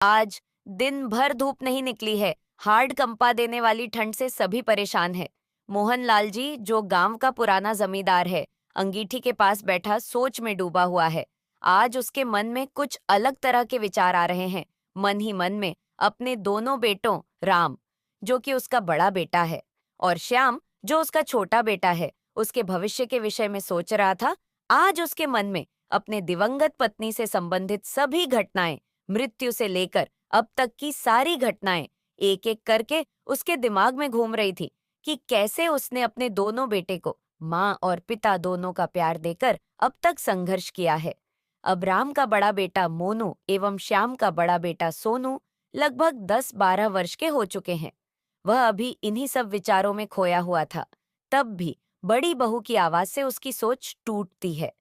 आज दिन भर धूप नहीं निकली है। हार्ड कंपा देने वाली ठंड से सभी परेशान है। मोहनलाल जी, जो गांव का पुराना जमींदार है, अंगीठी के पास बैठा सोच में डूबा हुआ है। आज उसके मन में कुछ अलग तरह के विचार आ रहे हैं। मन ही मन में अपने दोनों बेटों, राम, जो कि उसका बड़ा बेटा है, और श्याम, जो उसका छोटा बेटा है, उसके भविष्य के विषय में सोच रहा था। आज उसके मन में अपने दिवंगत पत्नी से संबंधित सभी घटनाएं, मृत्यु से लेकर अब तक की सारी घटनाएं एक एक करके उसके दिमाग में घूम रही थी कि कैसे उसने अपने दोनों बेटे को माँ और पिता दोनों का प्यार देकर अब तक संघर्ष किया है। अब राम का बड़ा बेटा मोनू एवं श्याम का बड़ा बेटा सोनू लगभग 10-12 वर्ष के हो चुके हैं। वह अभी इन्हीं सब विचारों में खोया हुआ था। तब भी बड़ी बहू की आवाज से उसकी सोच टूटती है।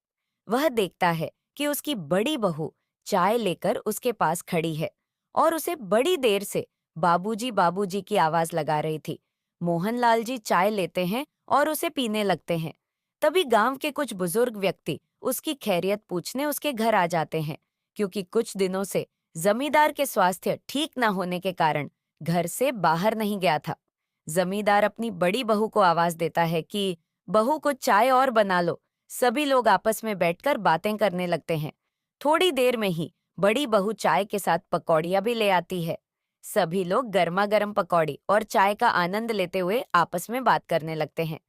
वह देखता है कि उसकी बड़ी बहू चाय लेकर उसके पास खड़ी है और उसे बड़ी देर से बाबूजी बाबूजी की आवाज लगा रही थी। मोहनलाल जी चाय लेते हैं और उसे पीने लगते हैं। तभी गांव के कुछ बुजुर्ग व्यक्ति उसकी खैरियत पूछने उसके घर आ जाते हैं, क्योंकि कुछ दिनों से जमींदार के स्वास्थ्य ठीक न होने के कारण घर से बाहर नहीं गया था। जमींदार अपनी बड़ी बहू को आवाज देता है कि बहू कुछ चाय और बना लो। सभी लोग आपस में बैठकर बातें करने लगते हैं। थोड़ी देर में ही बड़ी बहू चाय के साथ पकौड़ियाँ भी ले आती है। सभी लोग गर्मा गर्म पकौड़ी और चाय का आनंद लेते हुए आपस में बात करने लगते हैं।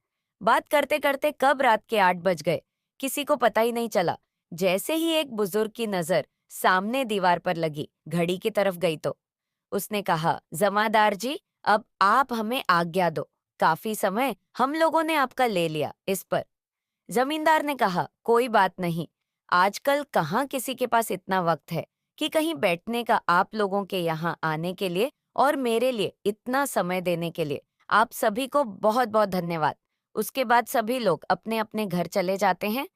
बात करते करते कब रात के 8 बज गए, किसी को पता ही नहीं चला। जैसे ही एक बुजुर्ग की नजर सामने दीवार पर लगी, घड़ी की तरफ गई तो उसने कहा, जमादार जी, अब आप हमें आज्ञा दो। काफी समय हम लोगों ने आपका ले लिया। इस पर जमींदार ने कहा, कोई बात नहीं। आजकल कहाँ किसी के पास इतना वक्त है कि कहीं बैठने का। आप लोगों के यहाँ आने के लिए और मेरे लिए इतना समय देने के लिए आप सभी को बहुत बहुत धन्यवाद। उसके बाद सभी लोग अपने अपने घर चले जाते हैं।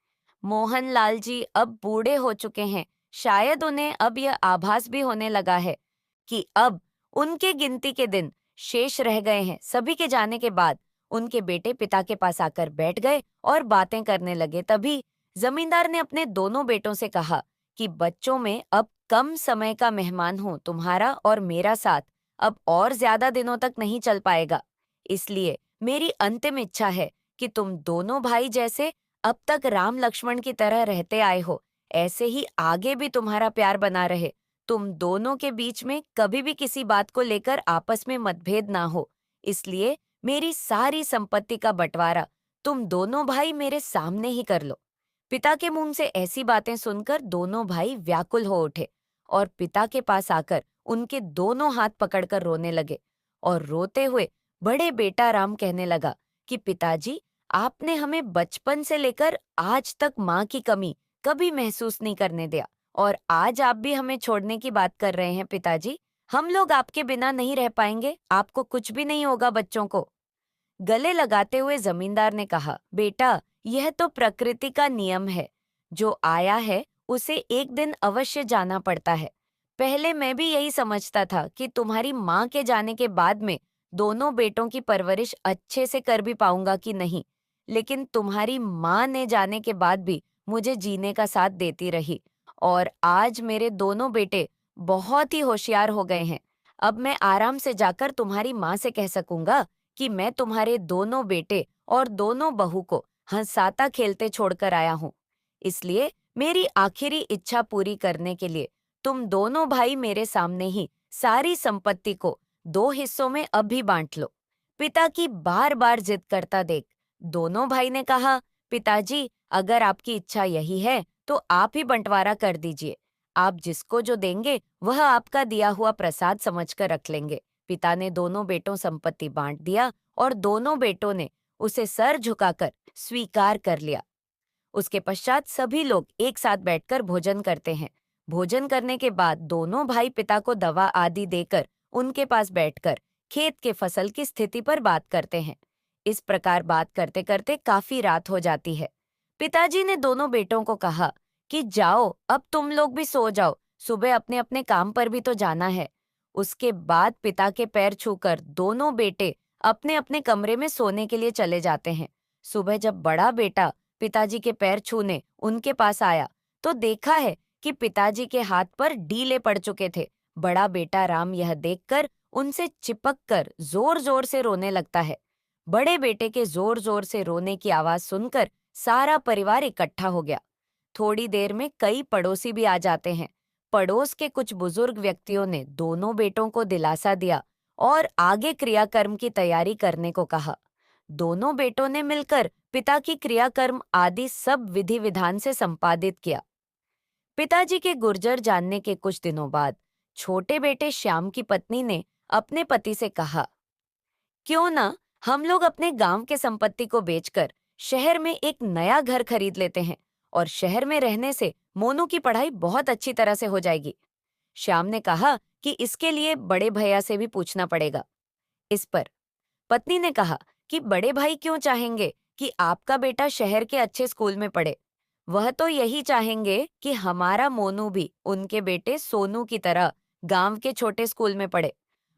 मोहनलाल जी अब बूढ़े हो चुके हैं। शायद उन्हें अब यह आभास भी होने लगा है कि अब उनके गिनती के दिन शेष रह गए हैं। सभी के जाने के बाद उनके बेटे पिता के पास आकर बैठ गए और बातें करने लगे। तभी जमींदार ने अपने दोनों बेटों से कहा कि बच्चों, में अब कम समय का मेहमान हूं तुम्हारा और मेरा साथ अब और ज्यादा दिनों तक नहीं चल पाएगा। इसलिए मेरी अंतिम इच्छा है कि तुम दोनों भाई जैसे अब तक राम लक्ष्मण की तरह रहते आए हो, ऐसे ही आगे भी तुम्हारा प्यार बना रहे। तुम दोनों के बीच में कभी भी किसी बात को लेकर आपस में मतभेद ना हो। इसलिए मेरी सारी संपत्ति का बंटवारा तुम दोनों भाई मेरे सामने ही कर लो। पिता के मुंह से ऐसी बातें सुनकर दोनों भाई व्याकुल हो उठे और पिता के पास आकर उनके दोनों हाथ पकड़कर रोने लगे। और रोते हुए बड़े बेटा राम कहने लगा कि पिताजी, आपने हमें बचपन से लेकर आज तक माँ की कमी कभी महसूस नहीं करने दिया, और आज आप भी हमें छोड़ने की बात कर रहे हैं। पिताजी, हम लोग आपके बिना नहीं रह पाएंगे। आपको कुछ भी नहीं होगा बच्चों को। गले लगाते हुए जमींदार ने कहा, बेटा, यह तो प्रकृति का नियम है। जो आया है उसे एक दिन अवश्य जाना पड़ता है। पहले मैं भी यही समझता था कि तुम्हारी माँ के जाने के बाद में दोनों बेटों की परवरिश अच्छे से कर भी पाऊंगा कि नहीं, लेकिन तुम्हारी माँ ने जाने के बाद भी मुझे जीने का साथ देती रही, और आज मेरे दोनों बेटे बहुत ही होशियार हो गए हैं। अब मैं आराम से जाकर तुम्हारी माँ से कह सकूंगा कि मैं तुम्हारे दोनों बेटे और दोनों बहू को हंसाता खेलते छोड़कर आया हूँ। इसलिए मेरी आखिरी इच्छा पूरी करने के लिए तुम दोनों भाई मेरे सामने ही सारी संपत्ति को 2 हिस्सों में अभी बांट लो। पिता की बार बार जिद करता देख दोनों भाई ने कहा, पिताजी, अगर आपकी इच्छा यही है तो आप ही बंटवारा कर दीजिए। आप जिसको जो देंगे वह आपका दिया हुआ प्रसाद समझकर रख लेंगे। पिता ने दोनों बेटों संपत्ति बांट दिया और दोनों बेटों ने उसे सर झुकाकर स्वीकार कर लिया। उसके पश्चात सभी लोग एक साथ बैठकर भोजन करते हैं। भोजन करने के बाद दोनों भाई पिता को दवा आदि देकर उनके पास बैठकर खेत के फसल की स्थिति पर बात करते हैं। इस प्रकार बात करते करते काफी रात हो जाती है। पिताजी ने दोनों बेटों को कहा कि जाओ, अब तुम लोग भी सो जाओ, सुबह अपने अपने काम पर भी तो जाना है। उसके बाद पिता के पैर छूकर दोनों बेटे अपने अपने कमरे में सोने के लिए चले जाते हैं। सुबह जब बड़ा बेटा पिताजी के पैर छूने उनके पास आया तो देखा है कि पिताजी के हाथ पर डीले पड़ चुके थे। बड़ा बेटा राम यह देखकर उनसे चिपक कर जोर जोर से रोने लगता है। बड़े बेटे के जोर जोर से रोने की आवाज सुनकर सारा परिवार इकट्ठा हो गया। थोड़ी देर में कई पड़ोसी भी आ जाते हैं। पड़ोस के कुछ बुजुर्ग व्यक्तियों ने दोनों बेटों को दिलासा दिया और आगे क्रियाकर्म की तैयारी करने को कहा। दोनों बेटों ने मिलकर पिता की क्रियाकर्म आदि सब विधि विधान से संपादित किया। पिताजी के गुर्जर जानने के कुछ दिनों बाद छोटे बेटे श्याम की पत्नी ने अपने पति से कहा, क्यों ना हम लोग अपने गांव के संपत्ति को बेचकर शहर में एक नया घर खरीद लेते हैं और शहर में रहने से मोनू की पढ़ाई बहुत अच्छी तरह से हो जाएगी। श्याम ने कहा कि इसके लिए बड़े भैया से भी पूछना पड़ेगा। इस पर पत्नी ने कहा कि बड़े भाई क्यों चाहेंगे कि आपका बेटा शहर के अच्छे स्कूल में पढ़े। वह तो यही चाहेंगे कि हमारा मोनू भी उनके बेटे सोनू की तरह गांव के छोटे स्कूल में पढ़े।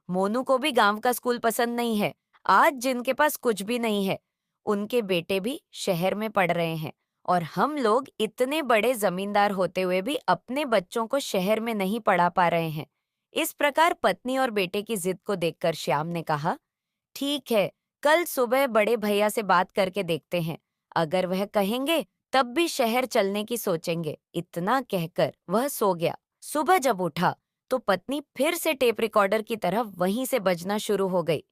मोनू को भी गांव का स्कूल पसंद नहीं है। आज जिनके पास कुछ भी नहीं है, उनके बेटे भी शहर में पढ़ रहे हैं और हम लोग इतने बड़े जमींदार होते हुए भी अपने बच्चों को शहर में नहीं पढ़ा पा रहे हैं। इस प्रकार पत्नी और बेटे की जिद को देखकर श्याम ने कहा, ठीक है, कल सुबह बड़े भैया से बात करके देखते हैं। अगर वह कहेंगे तब भी शहर चलने की सोचेंगे। इतना कहकर वह सो गया। सुबह जब उठा तो पत्नी फिर से टेप रिकॉर्डर की तरह वहीं से बजना शुरू हो गई।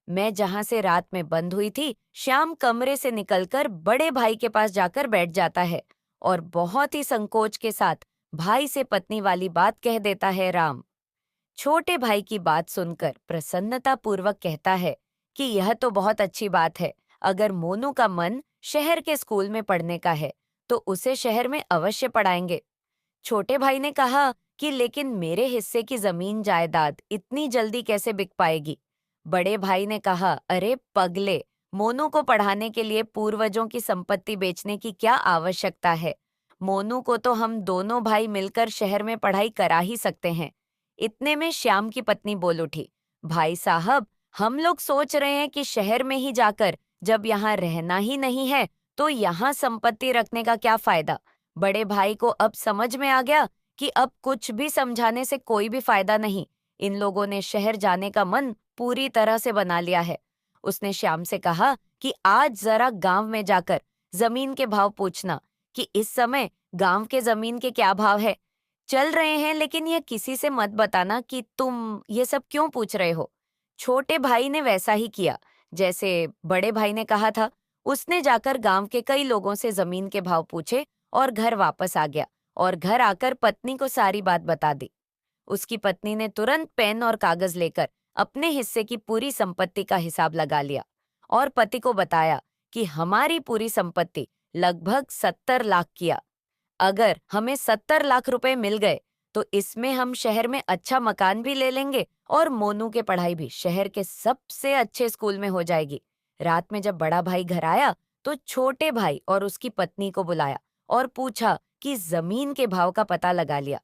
मैं जहां से रात में बंद हुई थी, श्याम कमरे से निकलकर बड़े भाई के पास जाकर बैठ जाता है और बहुत ही संकोच के साथ भाई से पत्नी वाली बात कह देता है। राम छोटे भाई की बात सुनकर प्रसन्नता पूर्वक कहता है कि यह तो बहुत अच्छी बात है। अगर मोनू का मन शहर के स्कूल में पढ़ने का है तो उसे शहर में अवश्य पढ़ाएंगे। छोटे भाई ने कहा कि लेकिन मेरे हिस्से की जमीन जायदाद इतनी जल्दी कैसे बिक पाएगी। बड़े भाई ने कहा, अरे पगले, मोनू को पढ़ाने के लिए पूर्वजों की संपत्ति बेचने की क्या आवश्यकता है। मोनू को तो हम दोनों भाई मिलकर शहर में पढ़ाई करा ही सकते हैं। इतने में श्याम की पत्नी बोल उठी, भाई साहब, हम लोग सोच रहे हैं कि शहर में ही जाकर जब यहाँ रहना ही नहीं है तो यहाँ संपत्ति रखने का क्या फायदा। बड़े भाई को अब समझ में आ गया कि अब कुछ भी समझाने से कोई भी फायदा नहीं। इन लोगों ने शहर जाने का मन पूरी तरह से बना लिया है। उसने श्याम से कहा कि आज जरा गांव में जाकर जमीन के भाव पूछना कि इस समय गांव के जमीन के क्या भाव है चल रहे हैं, लेकिन यह किसी से मत बताना कि तुम ये सब क्यों पूछ रहे हो। छोटे भाई ने वैसा ही किया जैसे बड़े भाई ने कहा था। उसने जाकर गांव के कई लोगों से जमीन के भाव पूछे और घर वापस आ गया और घर आकर पत्नी को सारी बात बता दी। उसकी पत्नी ने तुरंत पेन और कागज लेकर अपने हिस्से की पूरी संपत्ति का हिसाब लगा लिया और पति को बताया कि हमारी पूरी संपत्ति लगभग 70 लाख किया। अगर हमें 70 लाख रुपए मिल गए तो इसमें हम शहर में अच्छा मकान भी ले लेंगे और मोनू के पढ़ाई भी शहर के सबसे अच्छे स्कूल में हो जाएगी। रात में जब बड़ा भाई घर आया तो छोटे भाई और उसकी पत्नी को बुलाया और पूछा कि जमीन के भाव का पता लगा लिया।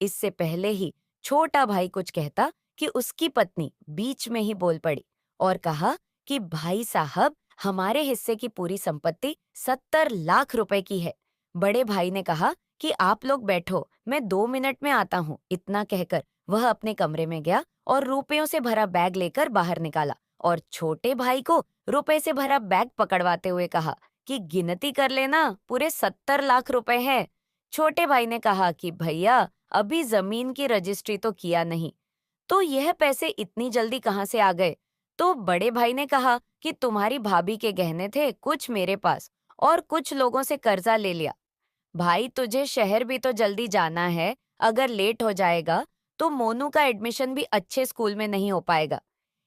इससे पहले ही छोटा भाई कुछ कहता कि उसकी पत्नी बीच में ही बोल पड़ी और कहा कि भाई साहब, हमारे हिस्से की पूरी संपत्ति 70 लाख रुपए की है। बड़े भाई ने कहा कि आप लोग बैठो, मैं 2 मिनट में आता हूँ। इतना कहकर वह अपने कमरे में गया और रुपयों से भरा बैग लेकर बाहर निकाला और छोटे भाई को रुपए से भरा बैग पकड़वाते हुए कहा कि गिनती कर लेना, पूरे 70 लाख रुपए हैं। छोटे भाई ने कहा कि भैया, अभी जमीन की रजिस्ट्री तो किया नहीं, तो यह पैसे इतनी जल्दी कहाँ से आ गए। तो बड़े भाई ने कहा कि तुम्हारी भाभी के गहने थे, कुछ मेरे पास और कुछ लोगों से कर्जा ले लिया। भाई, तुझे शहर भी तो जल्दी जाना है। अगर लेट हो जाएगा तो मोनू का एडमिशन भी अच्छे स्कूल में नहीं हो पाएगा।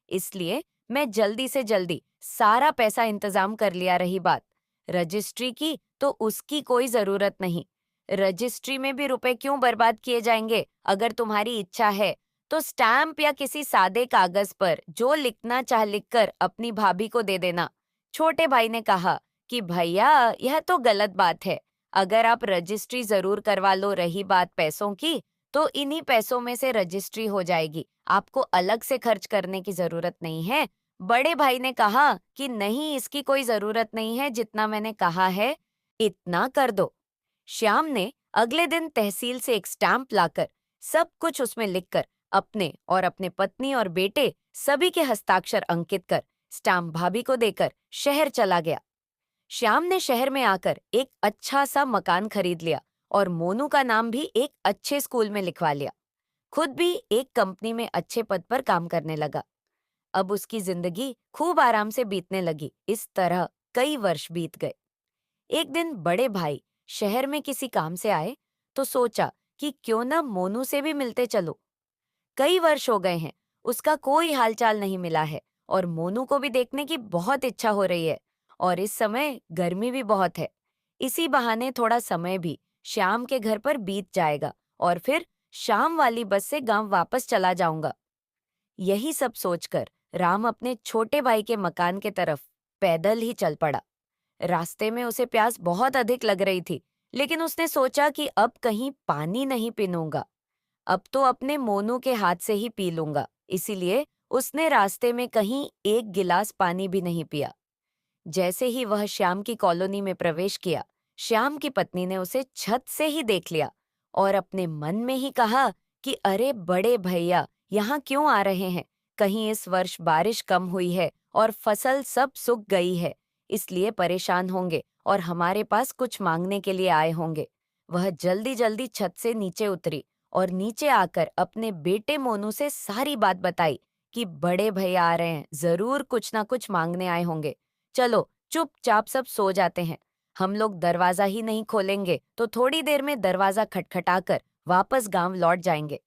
इसलिए मैं जल्दी से जल्दी सारा पैसा इंतजाम कर लिया। रही बात रजिस्ट्री की, तो उसकी कोई जरूरत नहीं। रजिस्ट्री में भी रुपए क्यों बर्बाद किए जाएंगे। अगर तुम्हारी इच्छा है तो स्टैम्प या किसी सादे कागज पर जो लिखना चाह लिखकर अपनी भाभी को दे देना। छोटे भाई ने कहा कि भैया, यह तो गलत बात है। अगर आप रजिस्ट्री जरूर करवा लो। रही बात पैसों की, तो इन्हीं पैसों में से रजिस्ट्री हो जाएगी, आपको अलग से खर्च करने की जरूरत नहीं है। बड़े भाई ने कहा कि नहीं, इसकी कोई जरूरत नहीं है, जितना मैंने कहा है इतना कर दो। श्याम ने अगले दिन तहसील से एक स्टैम्प लाकर सब कुछ उसमें लिखकर अपने और अपने पत्नी और बेटे सभी के हस्ताक्षर अंकित कर स्टाम्प भाभी को देकर शहर चला गया। श्याम ने शहर में आकर एक अच्छा सा मकान खरीद लिया और मोनू का नाम भी एक अच्छे स्कूल में लिखवा लिया। खुद भी एक कंपनी में अच्छे पद पर काम करने लगा। अब उसकी जिंदगी खूब आराम से बीतने लगी। इस तरह कई वर्ष बीत गए। एक दिन बड़े भाई शहर में किसी काम से आए तो सोचा कि क्यों ना मोनू से भी मिलते चलो। कई वर्ष हो गए हैं, उसका कोई हालचाल नहीं मिला है और मोनू को भी देखने की बहुत इच्छा हो रही है और इस समय गर्मी भी बहुत है। इसी बहाने थोड़ा समय भी श्याम के घर पर बीत जाएगा और फिर शाम वाली बस से गांव वापस चला जाऊंगा। यही सब सोचकर राम अपने छोटे भाई के मकान के तरफ पैदल ही चल पड़ा। रास्ते में उसे प्यास बहुत अधिक लग रही थी, लेकिन उसने सोचा कि अब कहीं पानी नहीं पीऊंगा, अब तो अपने मोनू के हाथ से ही पी लूंगा। इसीलिए उसने रास्ते में कहीं एक गिलास पानी भी नहीं पिया। जैसे ही वह श्याम की कॉलोनी में प्रवेश किया, श्याम की पत्नी ने उसे छत से ही देख लिया और अपने मन में ही कहा कि अरे बड़े भैया, यहाँ क्यों आ रहे हैं? कहीं इस वर्ष बारिश कम हुई है और फसल सब सूख गई है, इसलिए परेशान होंगे और हमारे पास कुछ मांगने के लिए आए होंगे। वह जल्दी जल्दी छत से नीचे उतरी और नीचे आकर अपने बेटे मोनू से सारी बात बताई कि बड़े भैया आ रहे हैं, जरूर कुछ ना कुछ मांगने आए होंगे। चलो चुपचाप सब सो जाते हैं। हम लोग दरवाजा ही नहीं खोलेंगे तो थोड़ी देर में दरवाजा खटखटाकर वापस गांव लौट जाएंगे।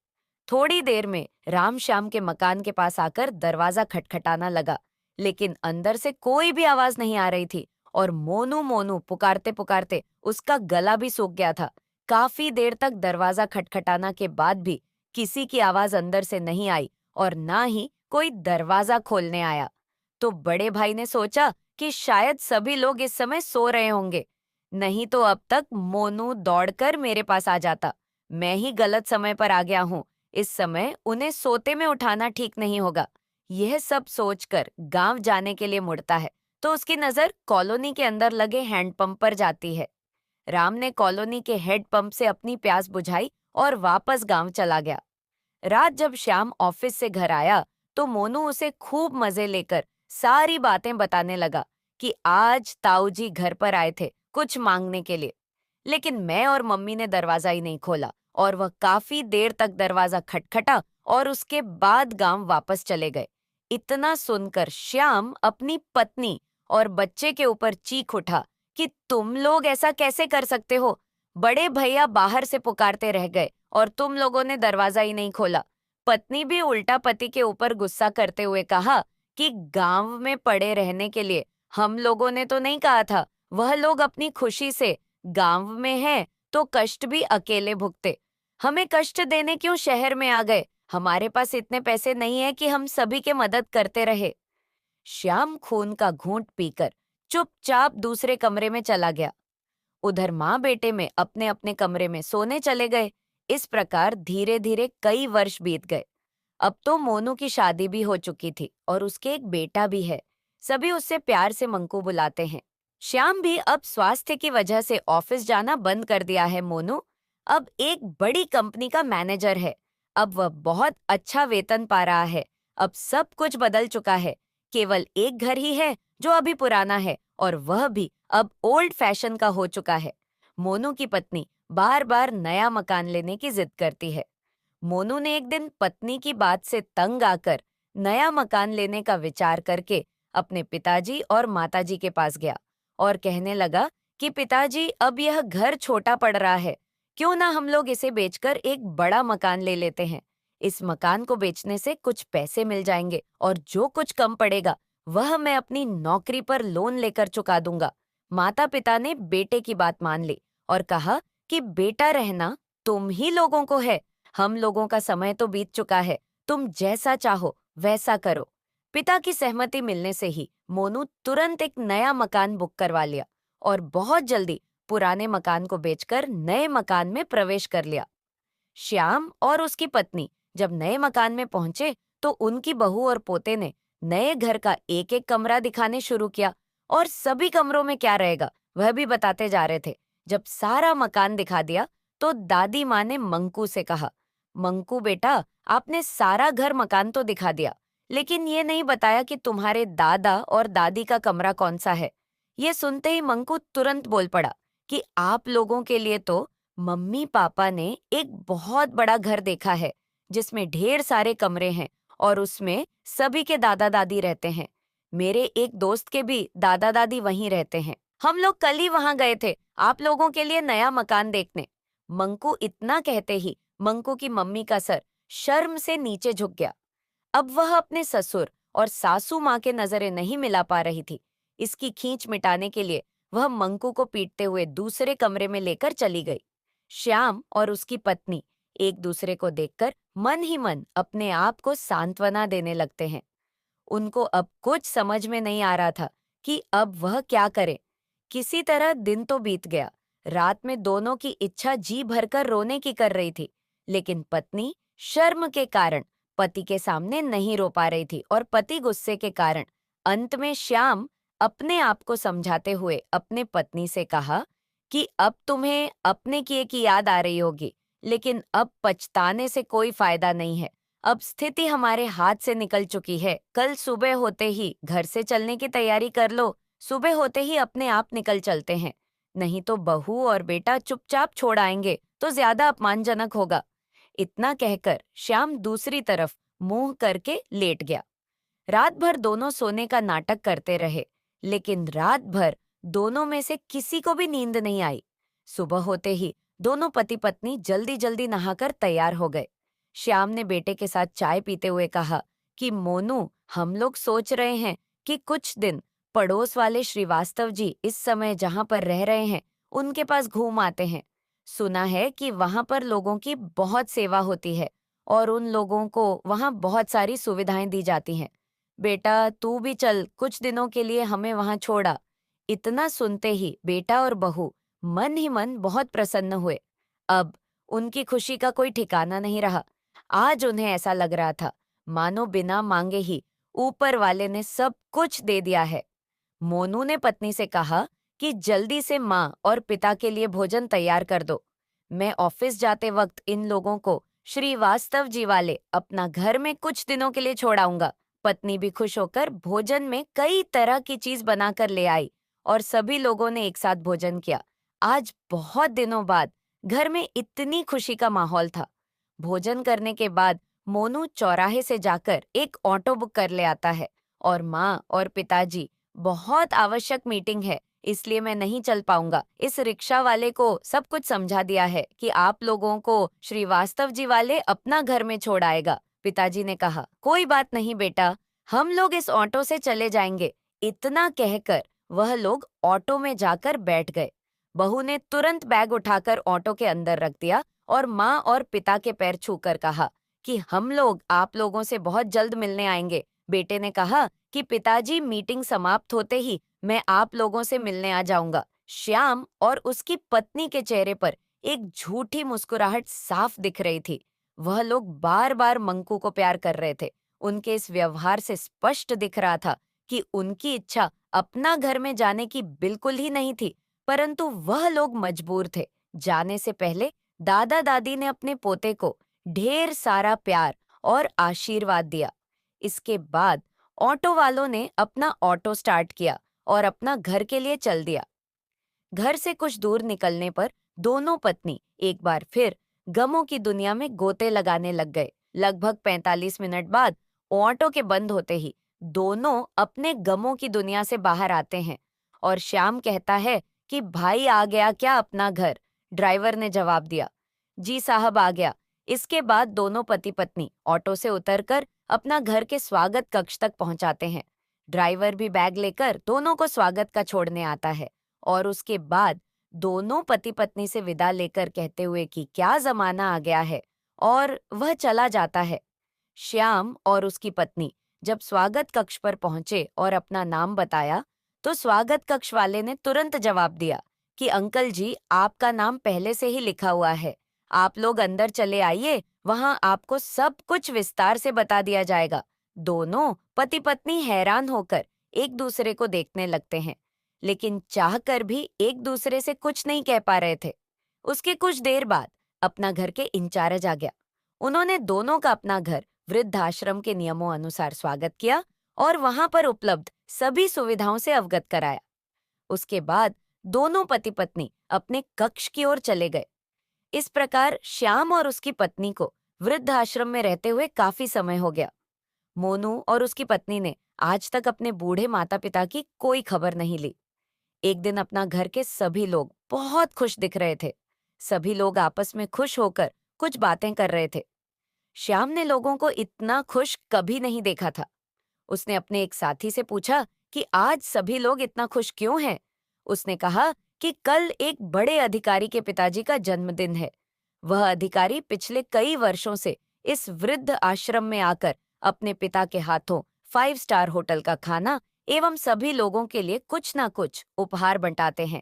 थोड़ी देर में राम श्याम के मकान के पास आकर दरवाजा खटखटाना लगा, लेकिन अंदर से कोई भी आवाज नहीं आ रही थी और मोनू मोनू पुकारते पुकारते उसका गला भी सूख गया था। काफी देर तक दरवाजा खटखटाना के बाद भी किसी की आवाज अंदर से नहीं आई और ना ही कोई दरवाजा खोलने आया। तो बड़े भाई ने सोचा कि शायद सभी लोग इस समय सो रहे होंगे, नहीं तो अब तक मोनू दौड़कर मेरे पास आ जाता। मैं ही गलत समय पर आ गया हूँ, इस समय उन्हें सोते में उठाना ठीक नहीं होगा। यह सब सोचकर गांव जाने के लिए मुड़ता है तो उसकी नजर कॉलोनी के अंदर लगे हैंडपंप पर जाती है। राम ने कॉलोनी के हेड पंप से अपनी प्यास बुझाई और वापस गांव चला गया। रात जब श्याम ऑफिस से घर आया तो मोनू उसे खूब मजे लेकर सारी बातें बताने लगा कि आज ताऊ जी घर पर आए थे कुछ मांगने के लिए, लेकिन मैं और मम्मी ने दरवाजा ही नहीं खोला और वह काफी देर तक दरवाजा खटखटा और उसके बाद गांव वापस चले गए। इतना सुनकर श्याम अपनी पत्नी और बच्चे के ऊपर चीख उठा कि तुम लोग ऐसा कैसे कर सकते हो? बड़े भैया बाहर से पुकारते रह गए और तुम लोगों ने दरवाजा ही नहीं खोला। पत्नी भी उल्टा पति के ऊपर गुस्सा करते हुए कहा कि गांव में पड़े रहने के लिए हम लोगों ने तो नहीं कहा था, वह लोग अपनी खुशी से गांव में हैं तो कष्ट भी अकेले भुगते, हमें कष्ट देने क्यों शहर में आ गए? हमारे पास इतने पैसे नहीं है कि हम सभी के मदद करते रहे। श्याम खून का घूंट पीकर चुपचाप दूसरे कमरे में चला गया। उधर माँ बेटे में अपने अपने कमरे में सोने चले गए। इस प्रकार धीरे धीरे कई वर्ष बीत गए। अब तो मोनू की शादी भी हो चुकी थी और उसके एक बेटा भी है। सभी उससे प्यार से मंकू बुलाते हैं। श्याम भी अब स्वास्थ्य की वजह से ऑफिस जाना बंद कर दिया है। मोनू अब एक बड़ी कंपनी का मैनेजर है। अब वह बहुत अच्छा वेतन पा रहा है। अब सब कुछ बदल चुका है। केवल एक घर ही है जो अभी पुराना है और वह भी अब ओल्ड फैशन का हो चुका है। मोनू की पत्नी बार बार नया मकान लेने की जिद करती है। मोनू ने एक दिन पत्नी की बात से तंग आकर नया मकान लेने का विचार करके अपने पिताजी और माताजी के पास गया और कहने लगा कि पिताजी, अब यह घर छोटा पड़ रहा है, क्यों ना हम लोग इसे बेचकर एक बड़ा मकान ले लेते हैं। इस मकान को बेचने से कुछ पैसे मिल जाएंगे और जो कुछ कम पड़ेगा वह मैं अपनी नौकरी पर लोन लेकर चुका दूंगा। माता पिता ने बेटे की बात मान ली और कहा कि बेटा रहना तुम ही लोगों को है, हम लोगों का समय तो बीत चुका है, तुम जैसा चाहो वैसा करो। पिता की सहमति मिलने से ही मोनू तुरंत एक नया मकान बुक करवा लिया और बहुत जल्दी पुराने मकान को बेचकर नए मकान में प्रवेश कर लिया। श्याम और उसकी पत्नी जब नए मकान में पहुंचे तो उनकी बहू और पोते ने नए घर का एक एक कमरा दिखाने शुरू किया और सभी कमरों में क्या रहेगा वह भी बताते जा रहे थे। जब सारा मकान दिखा दिया तो दादी माँ ने मंकू से कहा, मंकू बेटा, आपने सारा घर मकान तो दिखा दिया, लेकिन ये नहीं बताया कि तुम्हारे दादा और दादी का कमरा कौन सा है। ये सुनते ही मंकू तुरंत बोल पड़ा कि आप लोगों के लिए तो मम्मी पापा ने एक बहुत बड़ा घर देखा है, जिसमें ढेर सारे कमरे हैं और उसमें सभी के दादा दादी रहते हैं। मेरे एक दोस्त के भी दादा दादी वहीं रहते हैं। हम लोग कल ही वहां गए थे आप लोगों के लिए नया मकान देखने। मंकू इतना कहते ही मंकू की मम्मी का सर शर्म से नीचे झुक गया। अब वह अपने ससुर और सासू माँ के नजरें नहीं मिला पा रही थी। इसकी खींच मिटाने के लिए वह मंकू को पीटते हुए दूसरे कमरे में लेकर चली गई। श्याम और उसकी पत्नी एक दूसरे को देखकर मन ही मन अपने आप को सांत्वना देने लगते हैं। उनको अब कुछ समझ में नहीं आ रहा था कि अब वह क्या करे। किसी तरह दिन तो बीत गया। रात में दोनों की इच्छा जी भरकर रोने की कर रही थी, लेकिन पत्नी शर्म के कारण पति के सामने नहीं रो पा रही थी और पति गुस्से के कारण। अंत में श्याम अपने आप को समझाते हुए अपने पत्नी से कहा कि अब तुम्हें अपने किए की याद आ रही होगी, लेकिन अब पछताने से कोई फायदा नहीं है। अब स्थिति हमारे हाथ से निकल चुकी है। कल सुबह होते ही घर से चलने की तैयारी कर लो। सुबह होते ही अपने आप निकल चलते हैं, नहीं तो बहू और बेटा चुपचाप छोड़ आएंगे तो ज्यादा अपमानजनक होगा। इतना कहकर श्याम दूसरी तरफ मुंह करके लेट गया। रात भर दोनों सोने का नाटक करते रहे, लेकिन रात भर दोनों में से किसी को भी नींद नहीं आई। सुबह होते ही दोनों पति पत्नी जल्दी जल्दी नहाकर तैयार हो गए। श्याम ने बेटे के साथ चाय पीते हुए कहा कि मोनू, हम लोग सोच रहे हैं कि कुछ दिन पड़ोस वाले श्रीवास्तव जी इस समय जहां पर रह रहे हैं उनके पास घूम आते हैं। सुना है कि वहां पर लोगों की बहुत सेवा होती है और उन लोगों को वहां बहुत सारी सुविधाएं दी जाती हैं। बेटा तू भी चल, कुछ दिनों के लिए हमें वहां छोड़ा। इतना सुनते ही बेटा और बहू मन ही मन बहुत प्रसन्न हुए। अब उनकी खुशी का कोई ठिकाना नहीं रहा। आज उन्हें ऐसा लग रहा था मानो बिना मांगे ही ऊपर वाले ने सब कुछ दे दिया है। मोनू ने पत्नी से कहा कि जल्दी से माँ और पिता के लिए भोजन तैयार कर दो। मैं ऑफिस जाते वक्त इन लोगों को श्रीवास्तव जी वाले अपना घर में कुछ दिनों के लिए छोड़ाऊंगा। पत्नी भी खुश होकर भोजन में कई तरह की चीज बनाकर ले आई और सभी लोगों ने एक साथ भोजन किया। आज बहुत दिनों बाद घर में इतनी खुशी का माहौल था। भोजन करने के बाद मोनू चौराहे से जाकर एक ऑटो बुक कर ले आता है और माँ और पिताजी, बहुत आवश्यक मीटिंग है इसलिए मैं नहीं चल पाऊंगा। इस रिक्शा वाले को सब कुछ समझा दिया है कि आप लोगों को श्रीवास्तव जी वाले अपना घर में छोड़ आएगा। पिताजी ने कहा, कोई बात नहीं बेटा, हम लोग इस ऑटो से चले जाएंगे। इतना कहकर वह लोग ऑटो में जाकर बैठ गए। बहू ने तुरंत बैग उठाकर ऑटो के अंदर रख दिया और माँ और पिता के पैर छूकर कहा कि हम लोग आप लोगों से बहुत जल्द मिलने आएंगे। बेटे ने कहा कि पिताजी, मीटिंग समाप्त होते ही मैं आप लोगों से मिलने आ जाऊंगा। श्याम और उसकी पत्नी के चेहरे पर एक झूठी मुस्कुराहट साफ दिख रही थी। वह लोग बार बार मंकू को प्यार कर रहे थे। उनके इस व्यवहार से स्पष्ट दिख रहा था कि उनकी इच्छा अपना घर में जाने की बिल्कुल ही नहीं थी, परंतु वह लोग मजबूर थे। जाने से पहले दादा दादी ने अपने पोते को ढेर सारा प्यार और आशीर्वाद दिया। इसके बाद ऑटो वालों ने अपना ऑटो स्टार्ट किया और अपना घर के लिए चल दिया। घर से कुछ दूर निकलने पर दोनों पत्नी एक बार फिर गमों की दुनिया में गोते लगाने लग गए। लगभग 45 मिनट बाद ऑटो के बंद होते ही दोनों अपने गमों की दुनिया से बाहर आते हैं और श्याम कहता है कि भाई, आ गया क्या अपना घर? ड्राइवर ने जवाब दिया, जी साहब आ गया। इसके बाद दोनों पति पत्नी ऑटो से उतरकर अपना घर के स्वागत कक्ष तक पहुंचाते हैं। ड्राइवर भी बैग लेकर दोनों को स्वागत का छोड़ने आता है और उसके बाद दोनों पति पत्नी से विदा लेकर कहते हुए कि क्या जमाना आ गया है, और वह चला जाता है। श्याम और उसकी पत्नी जब स्वागत कक्ष पर पहुंचे और अपना नाम बताया तो स्वागत कक्ष वाले ने तुरंत जवाब दिया कि अंकल जी, आपका नाम पहले से ही लिखा हुआ है। आप लोग अंदर चले आइए, वहां आपको सब कुछ विस्तार से बता दिया जाएगा। दोनों पति पत्नी हैरान होकर एक दूसरे को देखने लगते हैं, लेकिन चाहकर भी एक दूसरे से कुछ नहीं कह पा रहे थे। उसके कुछ देर बाद अपना घर के इंचार्ज आ गया उन्होंने दोनों का अपना घर वृद्धाश्रम के नियमों अनुसार स्वागत किया और वहां पर उपलब्ध सभी सुविधाओं से अवगत कराया। उसके बाद दोनों पति पत्नी अपने कक्ष की ओर चले गए। इस प्रकार श्याम और उसकी पत्नी को वृद्ध आश्रम में रहते हुए काफी समय हो गया। मोनू और उसकी पत्नी ने आज तक अपने बूढ़े माता पिता की कोई खबर नहीं ली। एक दिन अपना घर के सभी लोग बहुत खुश दिख रहे थे। सभी लोग आपस में खुश होकर कुछ बातें कर रहे थे। श्याम ने लोगों को इतना खुश कभी नहीं देखा था। उसने अपने एक साथी से पूछा कि आज सभी लोग इतना खुश क्यों हैं? उसने कहा कि कल एक बड़े अधिकारी के पिताजी का जन्मदिन है। वह अधिकारी पिछले कई वर्षों से इस वृद्ध आश्रम में आकर अपने पिता के हाथों 5 स्टार होटल का खाना एवं सभी लोगों के लिए कुछ ना कुछ उपहार बंटाते हैं।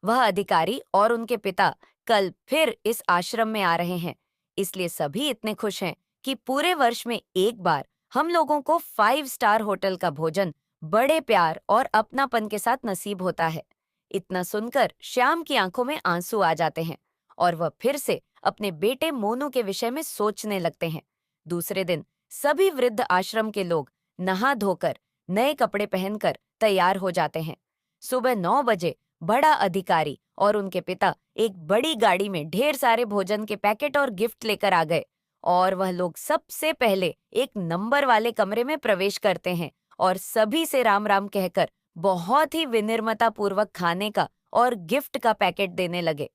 वह अधिकारी और उनके पिता कल फिर इस आश्रम में आ रहे हैं, इसलिए सभी इतने खुश हैं कि पूरे वर्ष में एक बार हम लोगों को 5 स्टार होटल का भोजन बड़े प्यार और अपनापन के साथ नसीब होता है। इतना सुनकर श्याम की आंखों में आंसू आ जाते हैं और वह फिर से अपने बेटे मोनू के विषय में सोचने लगते हैं। दूसरे दिन सभी वृद्ध आश्रम के लोग नहा धोकर नए कपड़े पहनकर तैयार हो जाते हैं। सुबह 9 बजे बड़ा अधिकारी और उनके पिता एक बड़ी गाड़ी में ढेर सारे भोजन के पैकेट और गिफ्ट लेकर आ गए और वह लोग सबसे पहले एक नंबर वाले कमरे में प्रवेश करते हैं और सभी से राम राम कहकर बहुत ही विनम्रता पूर्वक खाने का और गिफ्ट का पैकेट देने लगे।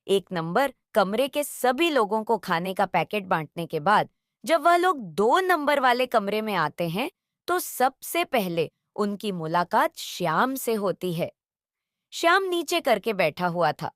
एक नंबर कमरे के सभी लोगों को खाने का पैकेट बांटने के बाद जब वह लोग 2 नंबर वाले कमरे में आते हैं तो सबसे पहले उनकी मुलाकात श्याम से होती है। श्याम नीचे करके बैठा हुआ था।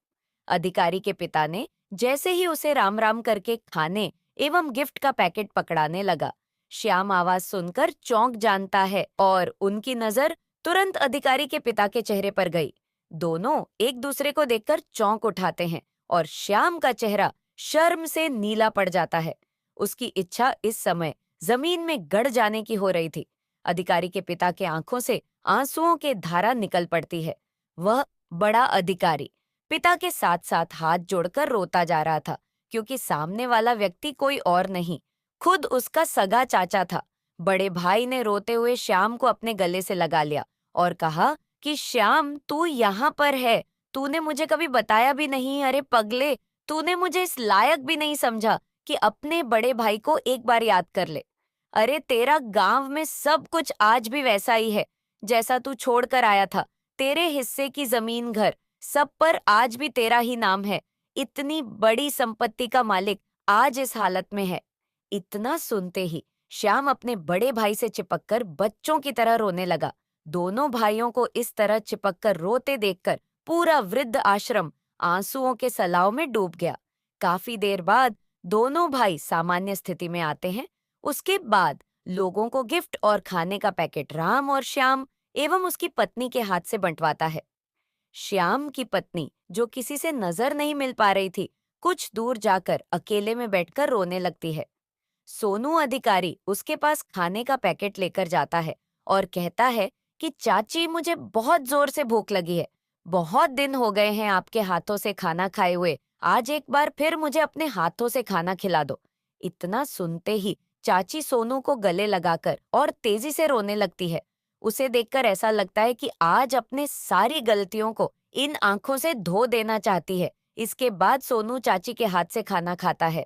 अधिकारी के पिता ने जैसे ही उसे राम राम करके खाने एवं गिफ्ट का पैकेट पकड़ाने लगा, श्याम आवाज सुनकर चौंक जानता है और उनकी नजर तुरंत अधिकारी के पिता के चेहरे पर गई। दोनों एक दूसरे को देखकर चौंक उठाते हैं और श्याम का चेहरा शर्म से नीला पड़ जाता है। उसकी इच्छा इस समय जमीन में गड़ जाने की हो रही थी। अधिकारी के पिता के आंखों से आंसुओं के धारा निकल पड़ती है। वह बड़ा अधिकारी पिता के साथ साथ हाथ जोड़कर रोता जा रहा था, क्योंकि सामने वाला व्यक्ति कोई और नहीं, खुद उसका सगा चाचा था। बड़े भाई ने रोते हुए श्याम को अपने गले से लगा लिया और कहा कि श्याम, तू यहाँ पर है, तूने मुझे कभी बताया भी नहीं। अरे पगले, तूने मुझे इस लायक भी नहीं समझा कि अपने बड़े भाई को एक बार याद कर ले। अरे तेरा गांव में सब कुछ आज भी वैसा ही है जैसा तू छोड़ कर आया था। तेरे हिस्से की जमीन घर सब पर आज भी तेरा ही नाम है। इतनी बड़ी संपत्ति का मालिक आज इस हालत में है। इतना सुनते ही श्याम अपने बड़े भाई से चिपककर बच्चों की तरह रोने लगा। दोनों भाइयों को इस तरह चिपककर रोते देखकर पूरा वृद्ध आश्रम आंसुओं के सलाव में डूब गया। काफी देर बाद दोनों भाई सामान्य स्थिति में आते हैं। उसके बाद लोगों को गिफ्ट और खाने का पैकेट राम और श्याम एवं उसकी पत्नी के हाथ से बंटवाता है। श्याम की पत्नी, जो किसी से नजर नहीं मिल पा रही थी, कुछ दूर जाकर अकेले में बैठकर रोने लगती है। सोनू अधिकारी उसके पास खाने का पैकेट लेकर जाता है और कहता है कि चाची, मुझे बहुत जोर से भूख लगी है। बहुत दिन हो गए हैं आपके हाथों से खाना खाए हुए। आज एक बार फिर मुझे अपने हाथों से खाना खिला दो। इतना सुनते ही चाची सोनू को गले लगाकर और तेजी से रोने लगती है। उसे देखकर ऐसा लगता है कि आज अपने सारी गलतियों को इन आंखों से धो देना चाहती है। इसके बाद सोनू चाची के हाथ से खाना खाता है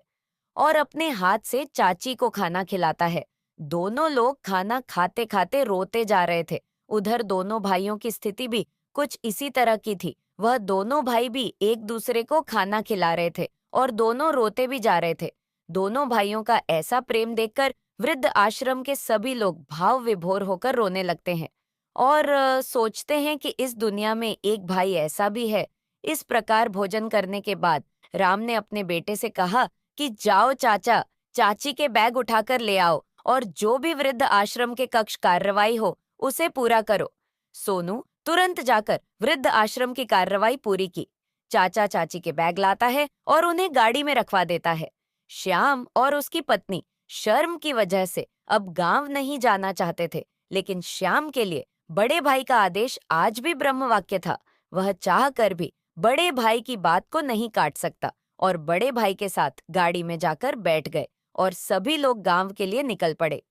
और अपने हाथ से चाची को खाना खिलाता है। दोनों लोग खाना खाते खाते रोते जा रहे थे। उधर दोनों भाइयों की स्थिति भी कुछ इसी तरह की थी। वह दोनों भाई भी एक दूसरे को खाना खिला रहे थे और दोनों रोते भी जा रहे थे। दोनों भाइयों का ऐसा प्रेम देखकर वृद्ध आश्रम के सभी लोग भाव विभोर होकर रोने लगते हैं और सोचते हैं कि इस दुनिया में एक भाई ऐसा भी है। इस प्रकार भोजन करने के बाद राम ने अपने बेटे से कहा कि जाओ चाचा, चाची के बैग उठाकर ले आओ और जो भी वृद्ध आश्रम के कक्ष कार्रवाई हो उसे पूरा करो। सोनू तुरंत जाकर वृद्ध आश्रम की कार्रवाई पूरी की। चाचा चाची के बैग लाता है और उन्हें गाड़ी में रखवा देता है। श्याम और उसकी पत्नी शर्म की वजह से अब गांव नहीं जाना चाहते थे, लेकिन श्याम के लिए बड़े भाई का आदेश आज भी ब्रह्म वाक्य था। वह चाह कर भी बड़े भाई की बात को नहीं काट सकता और बड़े भाई के साथ गाड़ी में जाकर बैठ गए और सभी लोग गांव के लिए निकल पड़े।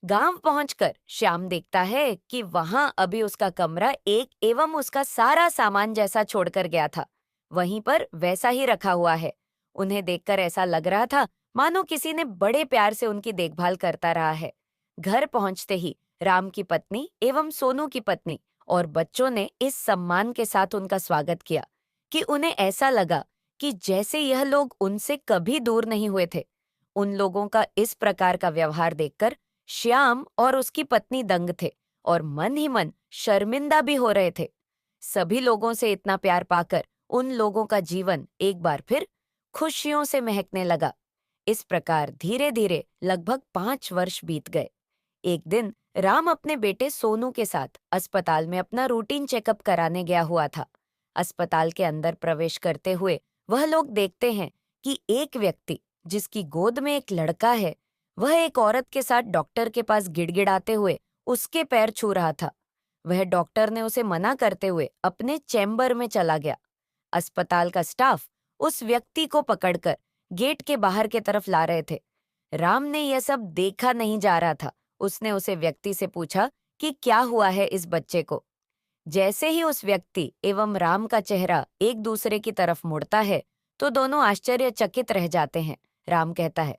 गांव पहुंचकर श्याम देखता है कि वहां अभी उसका कमरा एक एवं उसका सारा सामान जैसा छोड़कर गया था, वहीं पर वैसा ही रखा हुआ है। उन्हें देखकर ऐसा लग रहा था मानो किसी ने बड़े प्यार से उनकी देखभाल करता रहा है। घर पहुंचते ही राम की पत्नी एवं सोनू की पत्नी और बच्चों ने इस सम्मान के साथ उनका स्वागत किया कि उन्हें ऐसा लगा कि जैसे यह लोग उनसे कभी दूर नहीं हुए थे। उन लोगों का इस प्रकार का व्यवहार देखकर श्याम और उसकी पत्नी दंग थे और मन ही मन शर्मिंदा भी हो रहे थे। सभी लोगों से इतना प्यार पाकर उन लोगों का जीवन एक बार फिर खुशियों से महकने लगा। इस प्रकार धीरे धीरे लगभग 5 वर्ष बीत गए। एक दिन राम अपने बेटे सोनू के साथ अस्पताल में अपना रूटीन चेकअप कराने गया हुआ था। अस्पताल के अंदर प्रवेश करते हुए वह लोग देखते हैं कि एक व्यक्ति जिसकी गोद में एक लड़का है, वह एक औरत के साथ डॉक्टर के पास गिड़गिड़ाते हुए उसके पैर छू रहा था। वह डॉक्टर ने उसे मना करते हुए अपने चैम्बर में चला गया। अस्पताल का स्टाफ उस व्यक्ति को पकड़कर गेट के बाहर के तरफ ला रहे थे। राम ने यह सब देखा नहीं जा रहा था। उसने उसे व्यक्ति से पूछा कि क्या हुआ है इस बच्चे को। जैसे ही उस व्यक्ति एवं राम का चेहरा एक दूसरे की तरफ मुड़ता है तो दोनों आश्चर्यचकित रह जाते हैं। राम कहता है,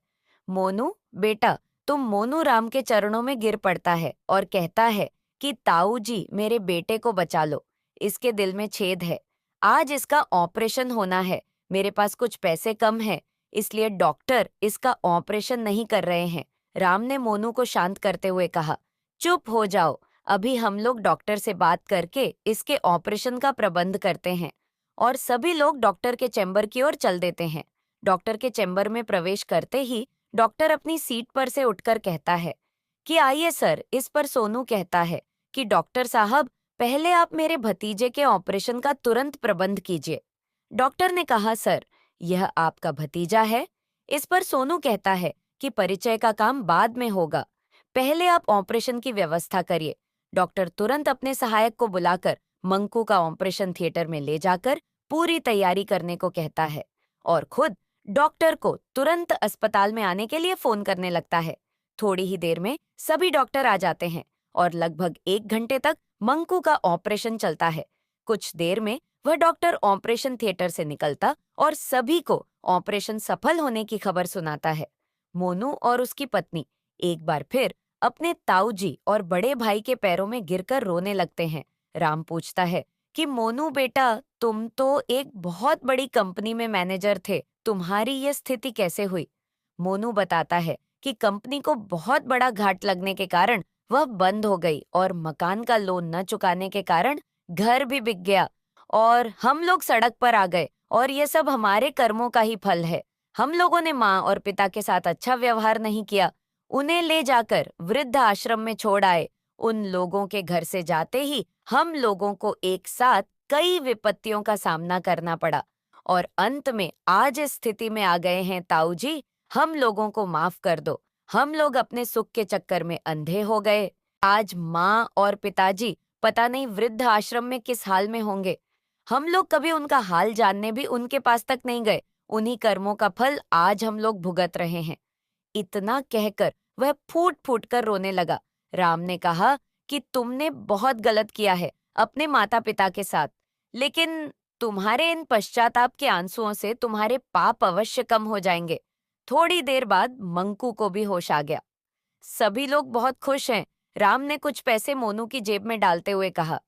मोनू बेटा, तुम मोनू राम के चरणों में गिर पड़ता है और कहता है कि ताऊ जी मेरे बेटे को बचा लो, इसके दिल में छेद है, आज इसका ऑपरेशन होना है, मेरे पास कुछ पैसे कम है, इसलिए डॉक्टर इसका ऑपरेशन नहीं कर रहे हैं। राम ने मोनू को शांत करते हुए कहा, चुप हो जाओ, अभी हम लोग डॉक्टर से बात करके इसके ऑपरेशन का प्रबंध करते हैं। और सभी लोग डॉक्टर के चैम्बर की ओर चल देते हैं। डॉक्टर के चैम्बर में प्रवेश करते ही डॉक्टर अपनी सीट पर से उठकर कहता है कि आइए सर। इस पर सोनू कहता है कि डॉक्टर साहब, पहले आप मेरे भतीजे के ऑपरेशन का तुरंत प्रबंध कीजिए। डॉक्टर ने कहा, सर यह आपका भतीजा है। इस पर सोनू कहता है कि परिचय का काम बाद में होगा, पहले आप ऑपरेशन की व्यवस्था करिए। डॉक्टर तुरंत अपने सहायक को बुलाकर मंकू का ऑपरेशन थिएटर में ले जाकर पूरी तैयारी करने को कहता है और खुद डॉक्टर को तुरंत अस्पताल में आने के लिए फोन करने लगता है। थोड़ी ही देर में सभी डॉक्टर आ जाते हैं और लगभग 1 घंटे तक मंकू का ऑपरेशन चलता है। कुछ देर में वह डॉक्टर ऑपरेशन थिएटर से निकलता और सभी को ऑपरेशन सफल होने की खबर सुनाता है। मोनू और उसकी पत्नी एक बार फिर अपने ताऊ जी और बड़े भाई के पैरों में गिरकर रोने लगते हैं। राम पूछता है कि मोनू बेटा, तुम तो एक बहुत बड़ी कंपनी में मैनेजर थे, तुम्हारी ये स्थिति कैसे हुई? मोनू बताता है कि कंपनी को बहुत बड़ा घाट लगने के कारण वह बंद हो गई और मकान का लोन न चुकाने के कारण घर भी बिक गया और हम लोग सड़क पर आ गए और ये सब हमारे कर्मों का ही फल है। हम लोगों ने माँ और पिता के साथ अच्छा व्यवहार नहीं किया, उन्हें ले जाकर वृद्ध आश्रम में छोड़ आए। उन लोगों के घर से जाते ही हम लोगों को एक साथ कई विपत्तियों का सामना करना पड़ा और अंत में आज इस स्थिति में आ गए हैं। ताऊ जी, हम लोगों को माफ कर दो, हम लोग अपने सुख के चक्कर में अंधे हो गए। आज माँ और पिताजी पता नहीं वृद्ध आश्रम में किस हाल में होंगे। हम लोग कभी उनका हाल जानने भी उनके पास तक नहीं गए। उन्हीं कर्मों का फल आज हम लोग भुगत रहे हैं। इतना कहकर वह फूट फूट कर रोने लगा। राम ने कहा कि तुमने बहुत गलत किया है अपने माता पिता के साथ, लेकिन तुम्हारे इन पश्चाताप के आंसुओं से तुम्हारे पाप अवश्य कम हो जाएंगे। थोड़ी देर बाद मंकू को भी होश आ गया। सभी लोग बहुत खुश हैं। राम ने कुछ पैसे मोनू की जेब में डालते हुए कहा,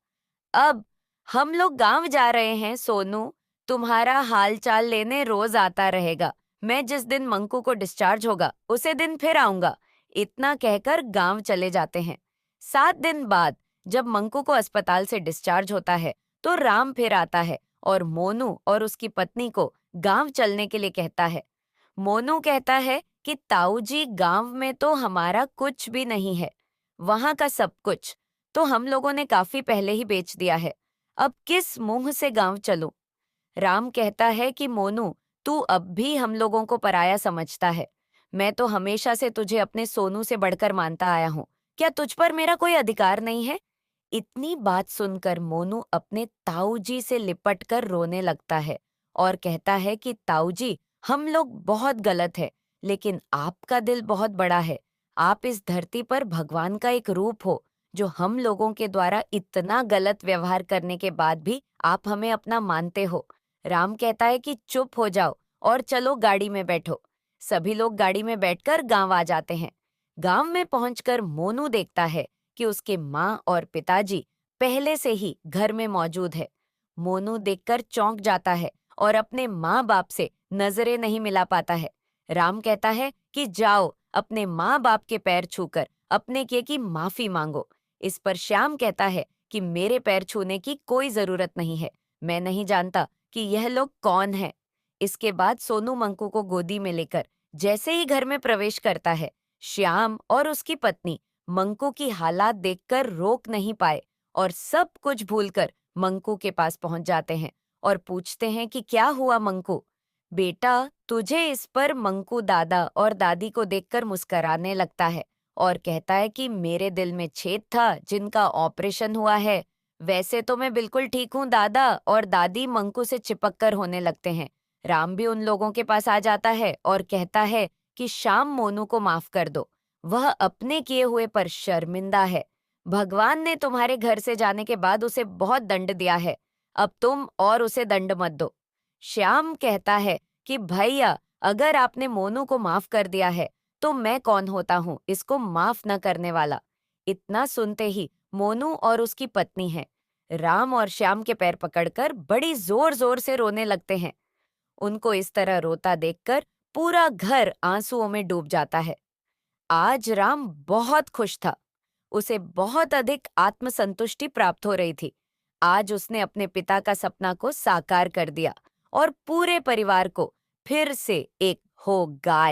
अब हम लोग गांव जा रहे हैं सोनू, तुम्हारा हाल चाल लेने रोज आता रहेगा। मैं जिस दिन मंकू को डिस्चार्ज होगा उसे दिन फिर आऊंगा। इतना कहकर गांव चले जाते हैं। 7 दिन बाद जब मंकू को अस्पताल से डिस्चार्ज होता है तो राम फिर आता है और मोनू और उसकी पत्नी को गांव चलने के लिए कहता है। मोनू कहता है कि ताऊ जी, गांव में तो हमारा कुछ भी नहीं है, वहां का सब कुछ तो हम लोगों ने काफी पहले ही बेच दिया है, अब किस मुंह से गांव चलूं? राम कहता है कि मोनू, तू अब भी हम लोगों को पराया समझता है। मैं तो हमेशा से तुझे अपने सोनू से बढ़कर मानता आया हूँ, क्या तुझ पर मेरा कोई अधिकार नहीं है? इतनी बात सुनकर मोनू अपने ताऊ जी से लिपट कर रोने लगता है और कहता है कि ताऊ जी, हम लोग बहुत गलत है, लेकिन आपका दिल बहुत बड़ा है। आप इस धरती पर भगवान का एक रूप हो, जो हम लोगों के द्वारा इतना गलत व्यवहार करने के बाद भी आप हमें अपना मानते हो। राम कहता है कि चुप हो जाओ और चलो गाड़ी में बैठो। सभी लोग गाड़ी में बैठकर गांव आ जाते हैं। गांव में पहुंचकर मोनू देखता है कि उसके माँ और पिताजी पहले से ही घर में मौजूद है। मोनू देखकर चौंक जाता है और अपने माँ बाप से नजरें नहीं मिला पाता है। राम कहता है कि जाओ अपने माँ बाप के पैर छूकर अपने किए की माफी मांगो। इस पर श्याम कहता है कि मेरे पैर छूने की कोई जरूरत नहीं है, मैं नहीं जानता कि यह लोग कौन है। इसके बाद सोनू मंकू को गोदी में लेकर जैसे ही घर में प्रवेश करता है, श्याम और उसकी पत्नी मंकू की हालात देखकर रोक नहीं पाए और सब कुछ भूलकर मंकू के पास पहुंच जाते हैं और पूछते हैं कि क्या हुआ मंकू। बेटा, तुझे इस पर मंकू दादा और दादी को देखकर मुस्कराने लगता है और कहता है कि मेरे दिल में छेद था जिनका ऑपरेशन हुआ है। वैसे तो मैं बिल्कुल ठीक हूँ दादा और दादी मंकू से चिपक कर होने लगते हैं। राम भी उन लोगों के पास आ जाता है और कहता है कि श्याम मोनू को माफ कर दो, वह अपने किए हुए पर शर्मिंदा है। भगवान ने तुम्हारे घर से जाने के बाद उसे बहुत दंड दिया है, अब तुम और उसे दंड मत दो। श्याम कहता है कि भैया, अगर आपने मोनू को माफ कर दिया है तो मैं कौन होता हूँ इसको माफ न करने वाला। इतना सुनते ही मोनू और उसकी पत्नी है राम और श्याम के पैर पकड़कर बड़ी जोर जोर से रोने लगते हैं। उनको इस तरह रोता देखकर पूरा घर आंसुओं में डूब जाता है। आज राम बहुत खुश था। उसे बहुत अधिक आत्मसंतुष्टि प्राप्त हो रही थी। आज उसने अपने पिता का सपना को साकार कर दिया और पूरे परिवार को फिर से एक हो गाय